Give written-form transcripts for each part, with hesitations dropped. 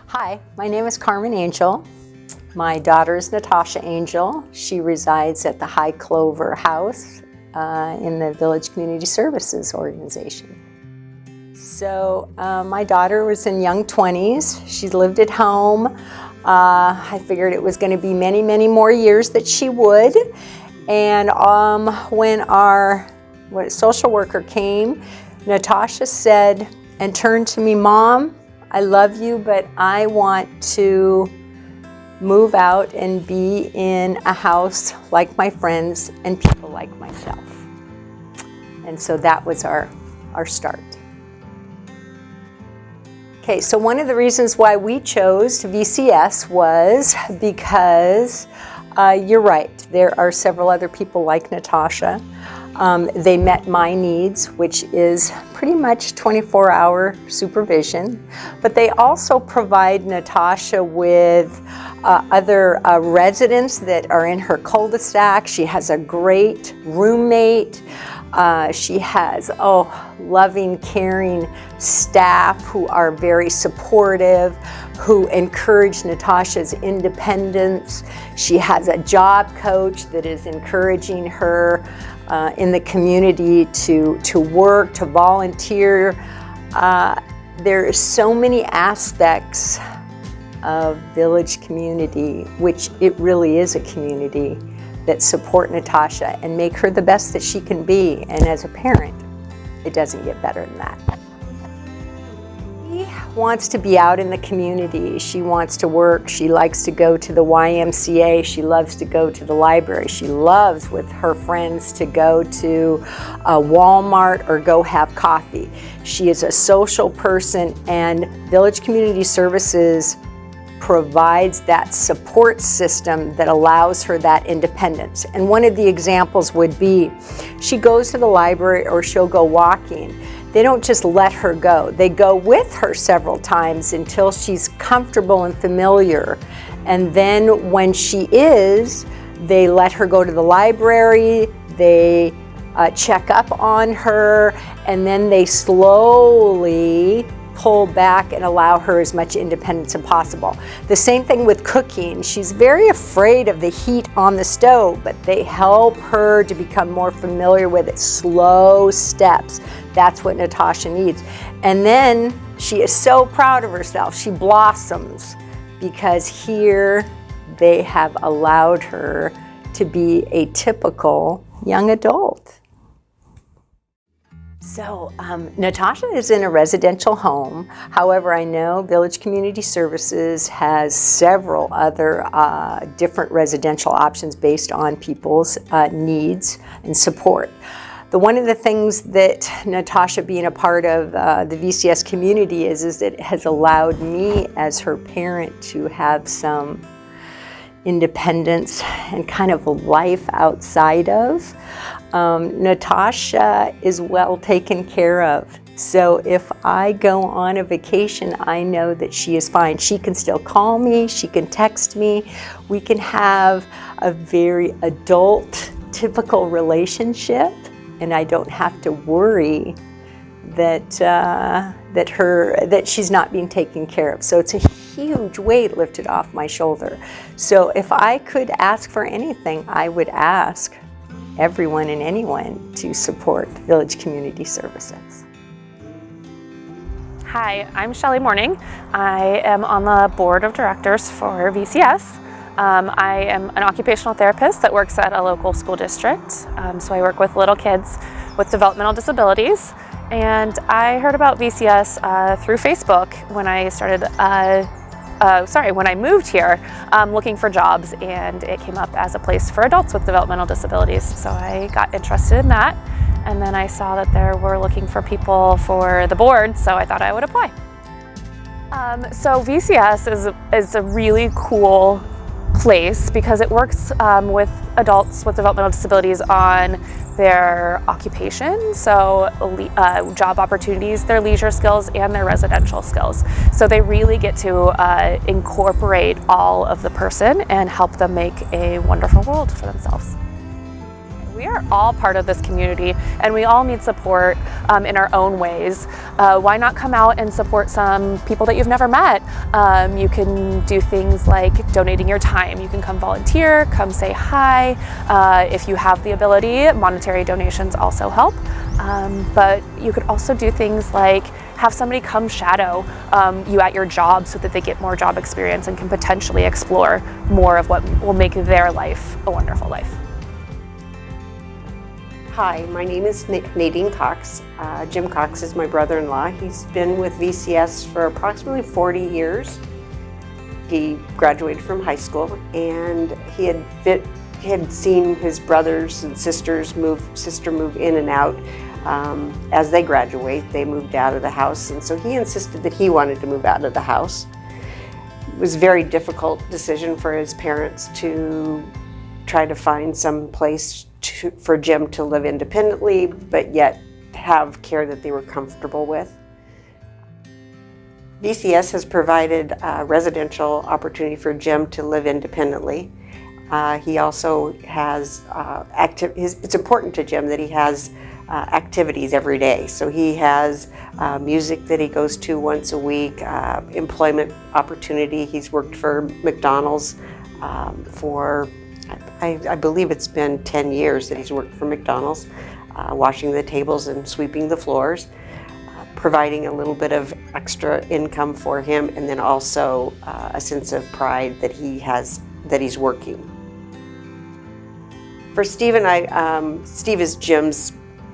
Hi, my name is Carmen Angel. My daughter is Natasha Angel. She resides at the High Clover House in the Village Community Services organization. So my daughter was in young 20s. She lived at home. I figured it was going to be many, many more years that she would. And when our social worker came, Natasha said and turned to me, "Mom, I love you, but I want to move out and be in a house like my friends and people like myself." And so that was our start. Okay, so one of the reasons why we chose VCS was because you're right, there are several other people like Natasha. They met my needs, which is pretty much 24-hour supervision, but they also provide Natasha with other residents that are in her cul-de-sac. She has a great roommate. She has loving, caring staff who are very supportive, who encourage Natasha's independence. She has a job coach that is encouraging her in the community to work, to volunteer. There are so many aspects of Village community, which it really is a community, that support Natasha and make her the best that she can be. And as a parent, it doesn't get better than that. She wants to be out in the community. She wants to work. She likes to go to the YMCA. She loves to go to the library. She loves with her friends to go to Walmart or go have coffee. She is a social person, and Village Community Services provides that support system that allows her that independence. And one of the examples would be, she goes to the library or she'll go walking. They don't just let her go. They go with her several times until she's comfortable and familiar. And then when she is, they let her go to the library, they check up on her, and then they slowly pull back and allow her as much independence as possible. The same thing with cooking. She's very afraid of the heat on the stove, but they help her to become more familiar with it. Slow steps. That's what Natasha needs. And then she is so proud of herself. She blossoms because here they have allowed her to be a typical young adult. So Natasha is in a residential home. However, I know Village Community Services has several other different residential options based on people's needs and support. One of the things that Natasha being a part of the VCS community is that it has allowed me as her parent to have some independence and kind of a life outside of. Natasha is well taken care of. So if I go on a vacation, I know that she is fine. She can still call me, she can text me. We can have a very adult, typical relationship, and I don't have to worry that she's not being taken care of. So it's a huge weight lifted off my shoulder. So if I could ask for anything, I would ask everyone and anyone to support Village Community Services. Hi, I'm Shelley Morning. I am on the board of directors for VCS. I am an occupational therapist that works at a local school district. So I work with little kids with developmental disabilities. And I heard about VCS through Facebook when I started when I moved here looking for jobs, and it came up as a place for adults with developmental disabilities. So I got interested in that, and then I saw that they were looking for people for the board, so I thought I would apply. So VCS is a really cool place because it works with adults with developmental disabilities on their occupation, so job opportunities, their leisure skills, and their residential skills. So they really get to incorporate all of the person and help them make a wonderful world for themselves. We are all part of this community and we all need support in our own ways. Why not come out and support some people that you've never met? You can do things like donating your time. You can come volunteer, come say hi. If you have the ability, monetary donations also help. But you could also do things like have somebody come shadow you at your job so that they get more job experience and can potentially explore more of what will make their life a wonderful life. Hi, my name is Nadine Cox. Jim Cox is my brother-in-law. He's been with VCS for approximately 40 years. He graduated from high school and he had seen his brothers and sisters move in and out. As they graduate, they moved out of the house, and so he insisted that he wanted to move out of the house. It was a very difficult decision for his parents to try to find some place for Jim to live independently, but yet have care that they were comfortable with. VCS has provided a residential opportunity for Jim to live independently. He also has it's important to Jim that he has activities every day. So he has music that he goes to once a week, employment opportunity. He's worked for McDonald's for I believe it's been 10 years that he's worked for McDonald's, washing the tables and sweeping the floors, providing a little bit of extra income for him, and then also a sense of pride that he's working. For Steve and I, Steve is Jim's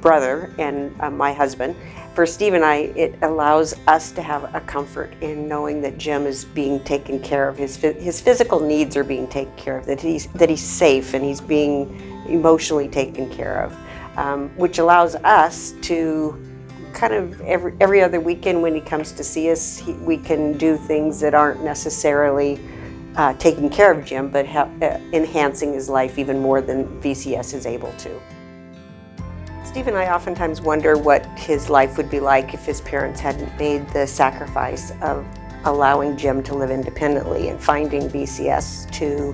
brother and my husband. For Steve and I, it allows us to have a comfort in knowing that Jim is being taken care of. His physical needs are being taken care of, that he's safe and he's being emotionally taken care of, which allows us to kind of every other weekend when he comes to see us, we can do things that aren't necessarily taking care of Jim, but enhancing his life even more than VCS is able to. Steve and I oftentimes wonder what his life would be like if his parents hadn't made the sacrifice of allowing Jim to live independently and finding VCS to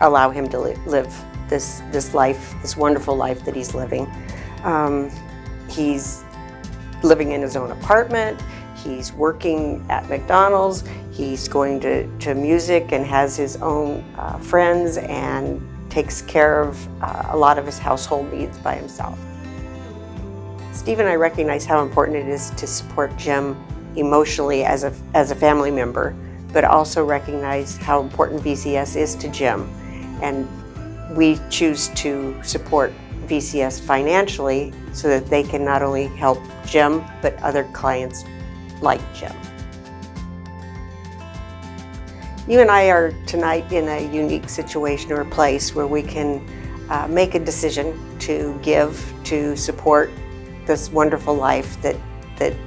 allow him to live this life, this wonderful life that he's living. He's living in his own apartment, he's working at McDonald's, he's going to music and has his own friends and takes care of a lot of his household needs by himself. Steve and I recognize how important it is to support Jim emotionally as a family member, but also recognize how important VCS is to Jim. And we choose to support VCS financially so that they can not only help Jim, but other clients like Jim. You and I are tonight in a unique situation or place where we can make a decision to give, to support this wonderful life that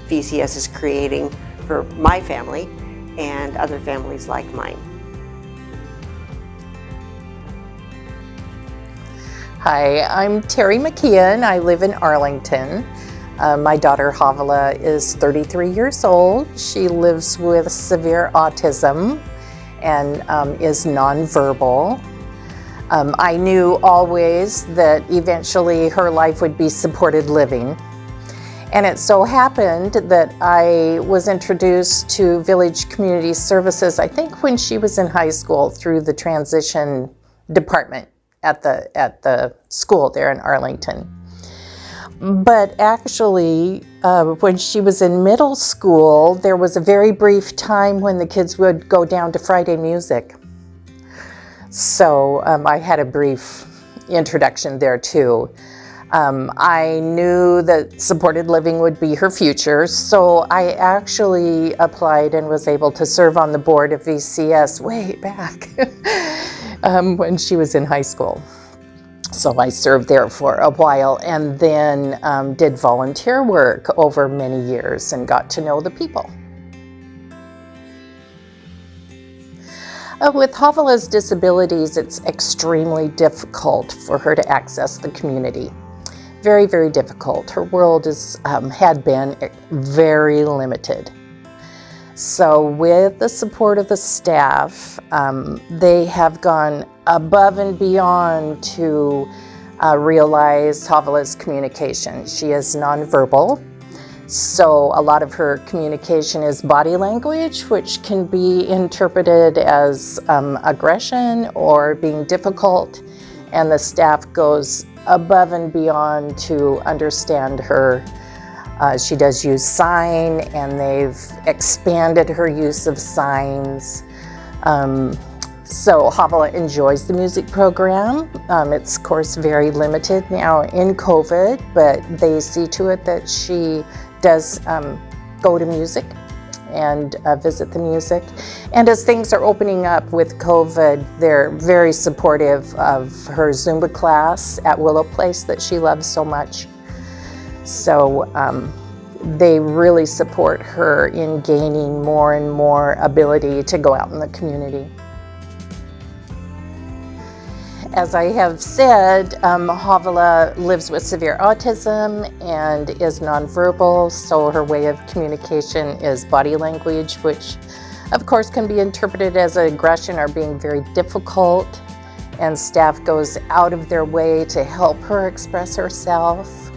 VCS is creating for my family and other families like mine. Hi, I'm Terry McKeon. I live in Arlington. My daughter Havala is 33 years old. She lives with severe autism and is nonverbal. I knew always that eventually her life would be supported living. And it so happened that I was introduced to Village Community Services, I think when she was in high school, through the transition department at the school there in Arlington. But actually, when she was in middle school, there was a very brief time when the kids would go down to Friday music. So I had a brief introduction there too. I knew that supported living would be her future, so I actually applied and was able to serve on the board of VCS way back when she was in high school. So I served there for a while and then did volunteer work over many years and got to know the people. With Havala's disabilities, it's extremely difficult for her to access the community. Very, very difficult. Her world had been very limited. So with the support of the staff, they have gone above and beyond to realize Havala's communication. She is nonverbal, so a lot of her communication is body language, which can be interpreted as aggression or being difficult, and the staff goes above and beyond to understand her. She does use sign, and they've expanded her use of signs. So Havala enjoys the music program. It's of course very limited now in COVID, but they see to it that she does go to music and visit the music. And as things are opening up with COVID, they're very supportive of her Zumba class at Willow Place that she loves so much. So they really support her in gaining more and more ability to go out in the community. As I have said, Havala lives with severe autism and is nonverbal, so her way of communication is body language, which of course can be interpreted as aggression or being very difficult, and staff goes out of their way to help her express herself.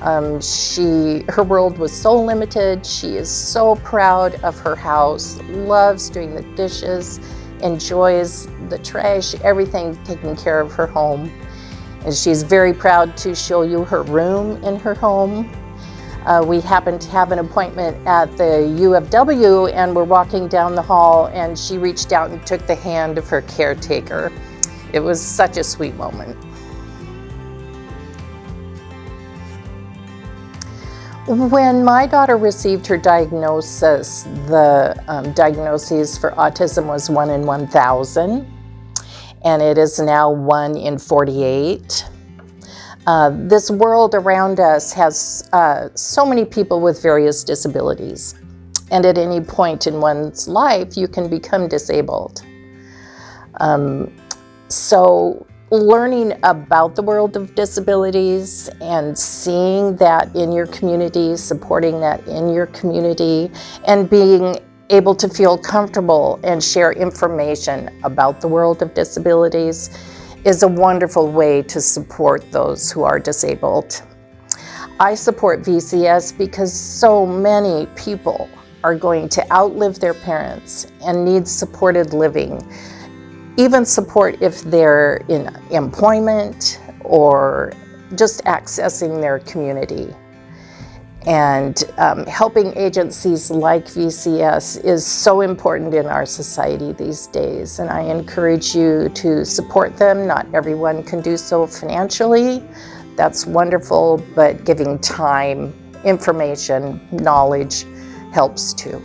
Her world was so limited. She is so proud of her house, loves doing the dishes, enjoys the trash, everything taking care of her home. And she's very proud to show you her room in her home. We happened to have an appointment at the U of W, and we're walking down the hall, and she reached out and took the hand of her caretaker. It was such a sweet moment. When my daughter received her diagnosis, the diagnosis for autism was 1 in 1,000, and it is now 1 in 48. This world around us has so many people with various disabilities, and at any point in one's life, you can become disabled. So learning about the world of disabilities and seeing that in your community, supporting that in your community, and being able to feel comfortable and share information about the world of disabilities is a wonderful way to support those who are disabled. I support VCS because so many people are going to outlive their parents and need supported living. Even support if they're in employment or just accessing their community. And helping agencies like VCS is so important in our society these days, and I encourage you to support them. Not everyone can do so financially. That's wonderful, but giving time, information, knowledge helps too.